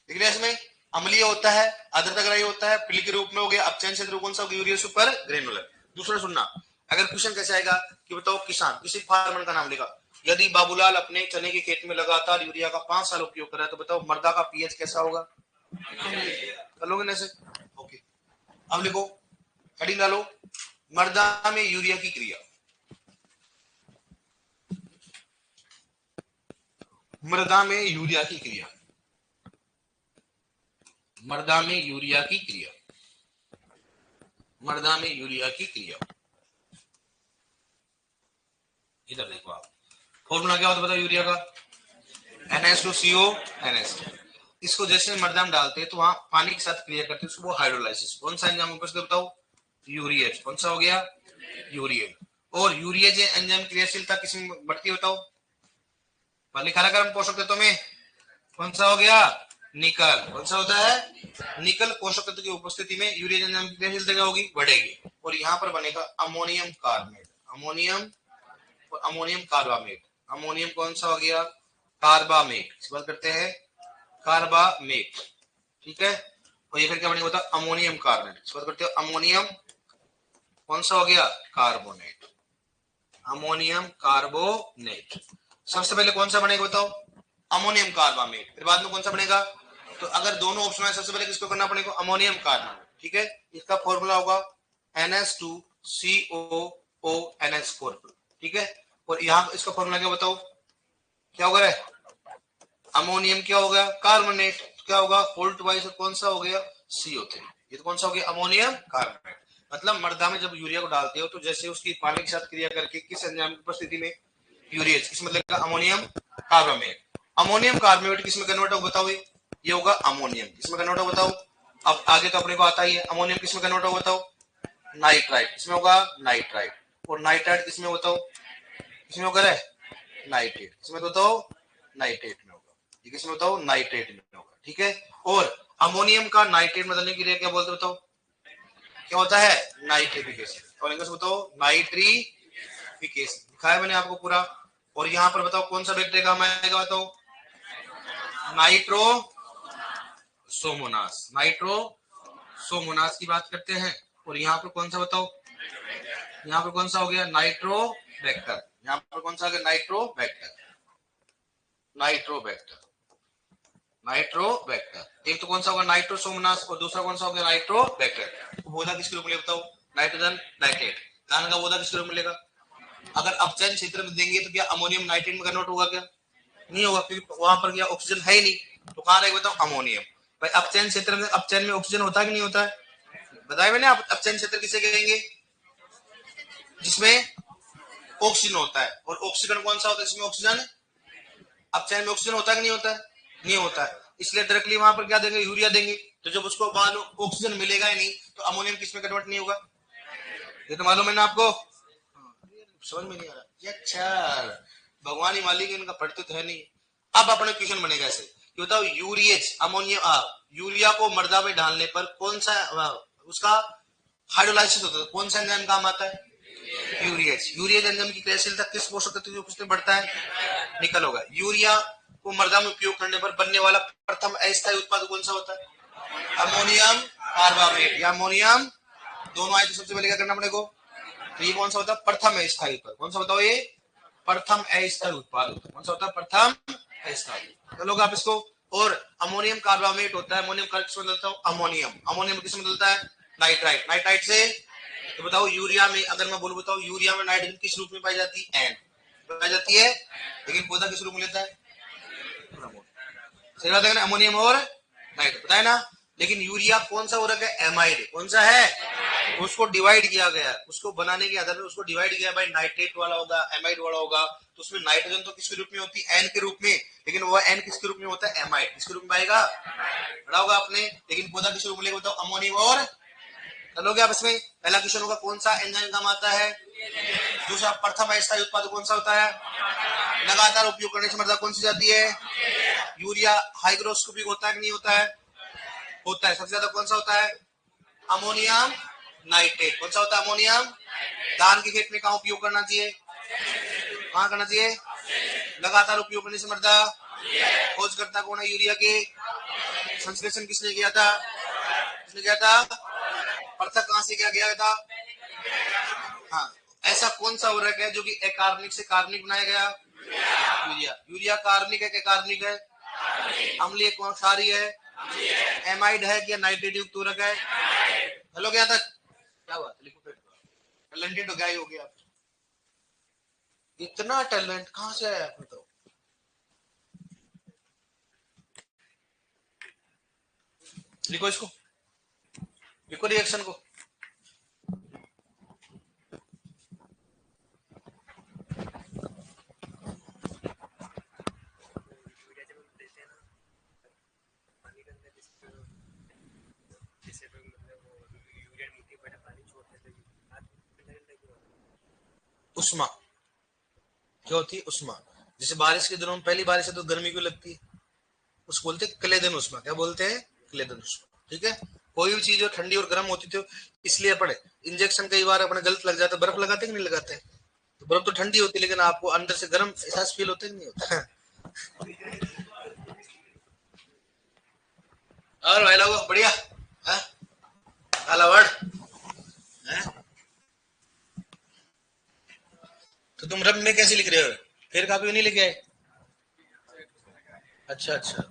देख रहे हैं इसमें अम्लीय होता है, आर्द्रता ग्राही होता है, प्रिल के रूप में हो गया, अपचयन क्षेत्र कौन सा? Urea super granular. दूसरा सुनना, अगर क्वेश्चन कैसे आएगा कि बताओ किसान, किसी फार्मर का नाम लिखा, यदि बाबूलाल अपने चने के खेत में लगातार यूरिया का 5 साल उपयोग कर रहा है तो बताओ मृदा का पीएच कैसा होगा? कर लोगे ना ऐसे? ओके, अब लिखो, हेडिंग डालो, मृदा में यूरिया की क्रिया, मृदा में यूरिया की क्रिया, मृदा में यूरिया की क्रिया, मृदा में यूरिया की क्रिया। इधर देखो आप, फॉर्मूला क्या होता है बताओ यूरिया का, NH2CO NH2। इसको जैसे मृदा में डालते हैं तो वहां पानी के साथ क्रिया करते हैं, उसको हाइड्रोलाइसिस। कौन सा एंजाइम ऊपर से बताओ, यूरिएज। कौन सा हो गया, यूरिएज। और यूरिएज एंजाइम क्रियाशीलता किसमें बढ़ती है बताओ, लिखा रखा हम पोषक तत्वों में, कौन सा हो गया, निकल। कौन सा होता है, निकल। पोषक तत्व की उपस्थिति में यूरिया एंजाइम की क्रियाशीलता क्या होगी, बढ़ेगी। और यहाँ पर बनेगा अमोनियम कार्बोनेट, अमोनियम और अमोनियम कार्बामेट। अमोनियम कौन सा हो गया, कार्बामेट। इस बात करते हैं कार्बामेट, ठीक है। और ये फिर क्या बनेगा बताओ, अमोनियम कार्बोनेट। इस बात करते हो अमोनियम कौन सा हो गया, कार्बोनेट, अमोनियम कार्बोनेट। सबसे पहले कौन सा बनेगा बताओ, अमोनियम कार्बामेट। फिर बाद में कौन सा बनेगा, तो अगर दोनों ऑप्शन है सबसे पहले किसको करना पड़ेगा, अमोनियम कार्बामेट, ठीक है। इसका फॉर्मूला होगा NH2COO NH4, ठीक है। और यहाँ इसका फॉर्मूला क्या बताओ, क्या होगा, अमोनियम क्या होगा, कार्बोनेट, क्या होगा फोल्ट वाइज कौन सा हो गया, CO3। ये तो कौन सा हो गया, अमोनियम कार्बोनेट। मतलब मृदा में जब यूरिया को डालते हो तो जैसे उसकी पानी के साथ क्रिया करके किस एंजाइम की उपस्थिति में, यूरिएज, इसमें लगेगा अमोनियम कार्बोनेट। अमोनियम कार्बोनेट किसमें कन्वर्ट होगा बताओ, ये होगा अमोनियम। किसमें कन्वर्ट होगा बताओ, अब आगे तो अपने को आता ही है। अमोनियम किसमें कन्वर्ट होगा बताओ, नाइट्राइट। किसमें होगा, नाइट्राइट। और नाइट्राइट किसमें बताओ, किसमें होगा, नाइट्रेट। किसमें बताओ, नाइट्रेट में होगा। ये किसमें बताओ, नाइट्रेट में होगा, ठीक है। और अमोनियम का नाइट्रेट बदलने के लिए क्या बोलते बताओ, क्या होता है, नाइट्रिफिकेशन। और इंग्लिश बताओ, नाइट्रिफिकेशन। लिखा है मैंने आपको पूरा। और यहाँ पर बताओ कौन सा बैक्टीरिया काम आएगा बताओ, नाइट्रोसोमोनास, नाइट्रोसोमोनास की बात करते हैं। और यहाँ पर कौन सा बताओ, यहाँ पर कौन सा हो गया, नाइट्रोबैक्टर। यहाँ पर कौन सा हो गया, नाइट्रोबैक्टर, नाइट्रोबैक्टर, नाइट्रोबैक्टर। एक तो कौन सा होगा, नाइट्रोसोमोनास, और दूसरा कौन सा होगा, नाइट्रोबैक्टर। पौधा किसके रूप में बताओ, नाइट्रोजन नाइट्रेट। धान का पौधा किसके रूप में मिलेगा, अगर अपचयन क्षेत्र में देंगे तो क्या अमोनियम नाइट्रेट में कन्वर्ट होगा, क्या नहीं होगा, क्योंकि वहां पर क्या ऑक्सीजन है ही नहीं। तो कहां रहेगा बताओ, अमोनियम। भाई अपचयन क्षेत्र में, अपचयन में ऑक्सीजन होता है कि नहीं होता है, बताया मैंने। आप अपचयन क्षेत्र किसे कहेंगे, जिसमें ऑक्सीजन होता है। और ऑक्सीजन कौन सा होता है, जिसमें ऑक्सीजन, अपचयन में ऑक्सीजन होता है कि नहीं होता है, नहीं होता है। इसलिए डायरेक्टली वहां पर क्या देंगे, यूरिया देंगे। तो जब उसको बाद ऑक्सीजन मिलेगा ही नहीं तो अमोनियम किसमें कन्वर्ट नहीं होगा, ये तो मालूम है ना आपको। समझ में नहीं आ रहा, अच्छा भगवान ही मालिक है, इनका पढ़ते तो है नहीं। अब अपने क्वेश्चन बनेगा ऐसे कि बताओ, यूरिएज अमोनिया, यूरिया को मृदा में डालने पर कौन सा उसका हाइड्रोलाइसिस होता है, कौन सा एंजाइम काम आता है, यूरिएज। यूरिएज एंजाइम की क्रियाशीलता किस पोषक तत्व की उपस्थिति में बढ़ता है, निकल होगा। यूरिया को मृदा में उपयोग करने पर बनने वाला प्रथम अस्थायी उत्पाद कौन सा होता है, अमोनियम कार्बामेट या अमोनियम, दोनों आए तो सबसे पहले क्या करना पड़ेगा, तो ये कौन सा होता है, प्रथम अस्थायी उत्पाद। कौन सा बताओ, ये प्रथम अस्थायी उत्पाद होता है। कौन सा होता है, प्रथम अस्थायी। चलोगे आप इसको। और अमोनियम कार्बामेट होता है, अमोनियम किस में बदलता है, अमोनियम, अमोनियम किस में बदलता है, नाइट्राइट, नाइट्राइट से। तो बताओ यूरिया में, अगर मैं बोलूं बताओ, यूरिया में नाइट्रोजन किस रूप में पाई जाती है, एन पाई जाती है। लेकिन पौधा किस रूप में लेता है, सही बात है ना, अमोनियम और नाइट्रोजन, बताए ना। लेकिन यूरिया कौन सा उर्वरक है, एमाइड। कौन सा है, उसको डिवाइड किया गया, उसको बनाने के आधार पर उसको डिवाइड किया, भाई नाइट्रेट वाला होगा, एमाइड वाला होगा। तो उसमें नाइट्रोजन तो किसके रूप में होती है, एन के रूप में। लेकिन वो एन किसके रूप में होता है, एमाइड। किसके रूप में आएगा, पढ़ा होगा आपने। लेकिन पौधा किस रूप में लेगा बताओ, अमोनियम और। चलोगे आप इसमें। पहला क्वेश्चन होगा कौन सा एंजाइम काम आता है, दूसरा प्रथम अस्थायी उत्पाद कौन सा होता है, लगातार उपयोग करने से मृदा कौन सी जाती है, यूरिया हाइग्रोस्कोपिक होता है कि नहीं होता है, होता है। सबसे ज्यादा कौन सा होता है, अमोनियम नाइट्रेट। कौन सा होता है, अमोनियम। धान के खेत में कहाँ उपयोग करना चाहिए, कहाँ करना चाहिए, लगातार उपयोग करने से मृदा, खोजकर्ता कौन है यूरिया के, संश्लेषण किसने किया था, किसने किया था, पृथक कहां से क्या किया था। हाँ, ऐसा कौन सा उर्वरक है जो कि अकार्बनिक से कार्बनिक बनाया गया, यूरिया। यूरिया कार्बनिक है क्या, कार्बनिक है, अम्लीय कौन क्षारीय है, एमाइड है क्या, नाइट्रेट युक्त उर्वरक है। हेलो क्या तक, क्या हुआ, लिखो फिर। टैलेंटेड तो गाय हो गया। इतना टैलेंट कहां से आया आपको? तो लिखो इसको, लिखो रिएक्शन को। उष्मा क्या होती है? उष्मा। जैसे बारिश के दिनों में पहली बारिश है तो गर्मी क्यों लगती है? उसको बोलते हैं क्लेदन उष्मा। क्या बोलते हैं? क्लेदन उष्मा। ठीक है। कोई भी चीज जो ठंडी और गर्म होती थी, इसलिए अपने इंजेक्शन कई बार अपने गलत लग जाता है। बर्फ लगाते कि नहीं लगाते? तो बर्फ तो ठंडी होती है, लेकिन आपको अंदर से गर्म एहसास फील होता है कि नहीं होता? और भाई लोगों बढ़िया है? काला वर्ड है? तो तुम रब में कैसे लिख रहे हो? फिर कापी नहीं लेके आए? अच्छा अच्छा।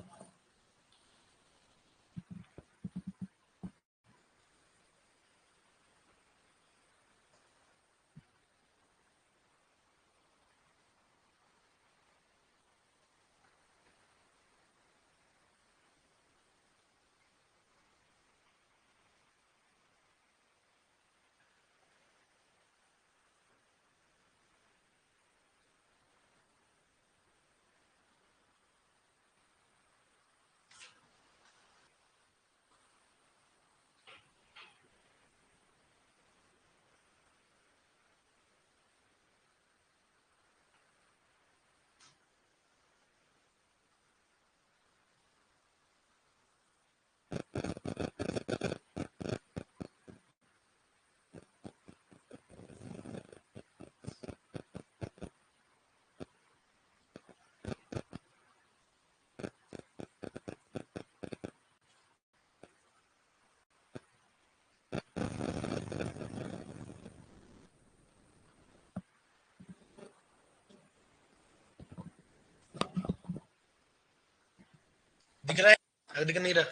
दिख रहा है? अगर दिख नहीं रहा?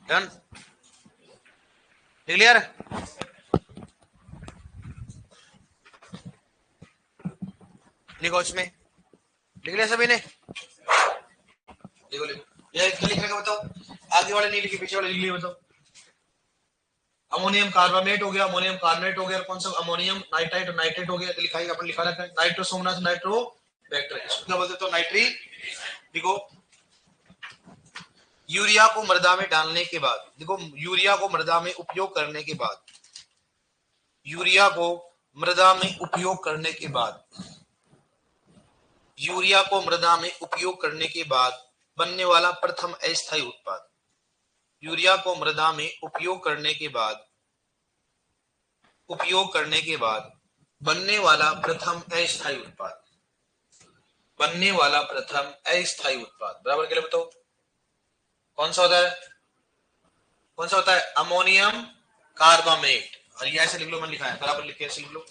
डन। क्लियर? लिखो इसमें। लिख लिया सभी ने? लिखो लिखो। ये क्या लिख रहे बताओ? आगे वाले नहीं लिखे, पीछे वाले लिख लिए बताओ। अमोनियम कार्बामेट हो गया, अमोनियम कार्बोनेट हो गया, कौन सा? अमोनियम नाइट्राइट और नाइट्रेट हो गया। तो लिखाई अपन लिखा रखा है नाइट्रोसोमोनास नाइट्रो बैक्टर। इसको क्या बोलते? तो नाइट्री। देखो यूरिया को मृदा में डालने के बाद, देखो यूरिया को मृदा में उपयोग करने के बाद, यूरिया को मृदा में उपयोग करने के बाद, यूरिया को मृदा में उपयोग करने के बाद बनने वाला प्रथम अस्थायी उत्पाद, यूरिया को मृदा में उपयोग करने के बाद, उपयोग करने के बाद बनने वाला प्रथम अस्थायी उत्पाद, बनने वाला प्रथम अस्थायी उत्पाद बराबर के लिए बताओ कौन सा होता है? कौन सा होता है? Ammonium carbamate. और ये ऐसे लिख लो, मैंने लिखा है बराबर, लिख के ऐसे लिख लो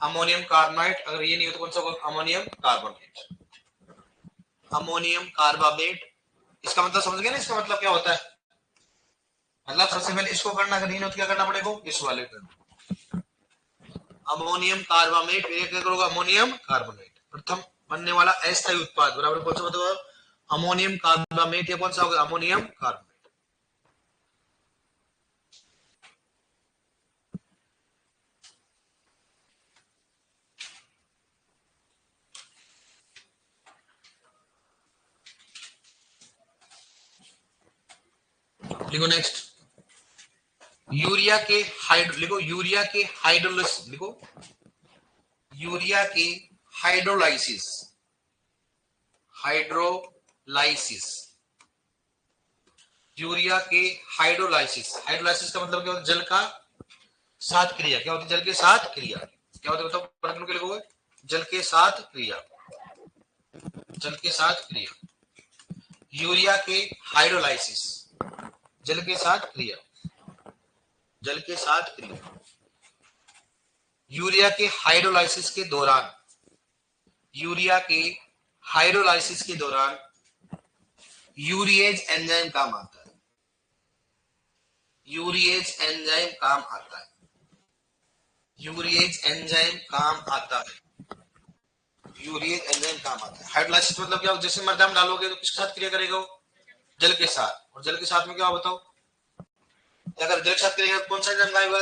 अमोनियम कार्बामेट। अगर ये नहीं हो तो कौन सा होगा? Ammonium carbamate. Ammonium carbamate. इसका मतलब समझ गए ना? इसका मतलब क्या होता है? मतलब सबसे पहले इसको करना, अगर नहीं हो तो क्या करना पड़ेगा? इस वाले करना अमोनियम कार्बामेट। क्या करोगे? Ammonium carbonate. प्रथम बनने वाला अस्थायी उत्पाद बराबर कौन सा बताओ? Ammonium carbamate. या कौन सा होगा? Ammonium carbonate. लिखो नेक्स्ट, यूरिया के लिखो यूरिया के हाइड्रोलाइसिस, लिखो यूरिया के हाइड्रोलाइसिस, हाइड्रोलाइसिस, यूरिया के हाइड्रोलाइसिस, हाइड्रोलाइसिस का मतलब क्या होता है? जल का साथ क्रिया। क्या होती है? जल के साथ क्रिया। क्या होता है बताओ, प्रश्न के लिखो, जल के साथ क्रिया, जल के साथ क्रिया, यूरिया के हाइड्रोलाइसिस, जल के साथ क्रिया, जल के साथ क्रिया, यूरिया के हाइड्रोलाइसिस के दौरान, यूरिया के हाइड्रोलाइसिस के दौरान यूरिएज एंजाइम काम आता है, यूरिएज एंजाइम काम आता है, यूरिएज एंजाइम काम आता है, यूरिएज एंजाइम काम आता है। हाइड्रोलाइसिस मतलब क्या? जैसे मर्दा में डालोगे तो किसके साथ क्रिया करेगा? जल के साथ। और जल के साथ में क्या बताओ, अगर जल के साथ करेगा कौन सा एंजाइम आएगा?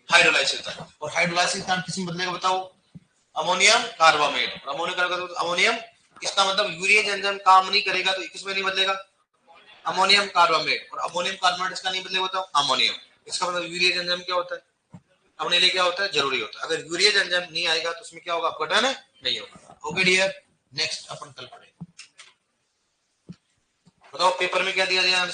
हाइड्रोलाइसिस का। और हाइड्रोलाइसिस का किस में बदलेगा बताओ? Ammonium carbamate. अमोनियम, इसका मतलब यूरिएज एंजाइम काम नहीं करेगा तो किसमें नहीं बदलेगा? Ammonium carbamate. और अमोनियम कार्बामेट इसका नहीं बदलेगा बताओ? अमोनियम। इसका मतलब यूरिएज एंजाइम क्या होता है? अपने लिए क्या होता है? जरूरी होता है। अगर यूरिएज एंजाइम नहीं आएगा तो उसमें क्या होगा? अपघटन नहीं होगा। ओके डियर, नेक्स्ट अपन कल पढ़ेंगे। बताओ पेपर में क्या दिया गया है?